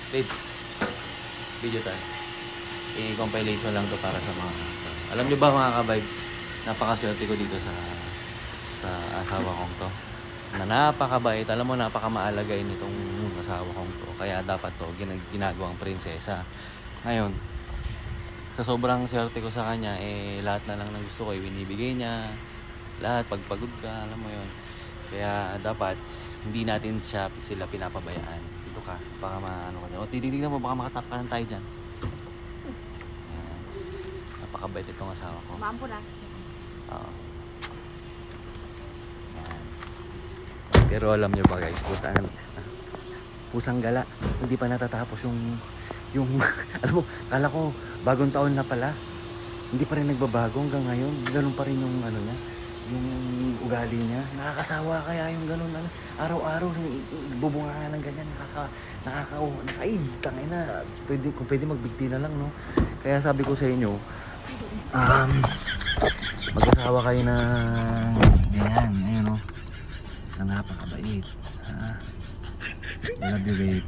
Babe, video tayo. I-compilation lang to para sa mga... alam nyo ba mga ka-vibes, napakaswerte ko dito sa asawa kong to. Na napakabait, alam mo napakamaalagay nitong asawa kong to. Kaya dapat to ginagawang prinsesa. Ngayon, sa sobrang swerte ko sa kanya, lahat na lang ng gusto ko, binibigay niya. Lahat, pagpagod ka, alam mo yon. Kaya dapat, hindi natin sila pinapabayaan. Dito ka, baka maano ka dyan. O, titignan mo, baka makatap ka ng tayo dyan. Ayan. Napakabait itong asawa ko. Mampo na. Oo. Ayan. Pero alam nyo ba guys, pusang gala, hindi pa natatapos yung alam mo, kala ko bagong taon na pala, hindi pa rin nagbabago hanggang ngayon, ganun pa rin yung ano niya, yung ugali niya. Nakakasawa kaya yung ganun, araw-araw bubunga ng ganyan, ay tangay na, kung pwede magbigti na lang, no. Kaya sabi ko sa inyo, mag-asawa kayo ng ganyan, ayun, no, na napakabait, ha. I love you, babe.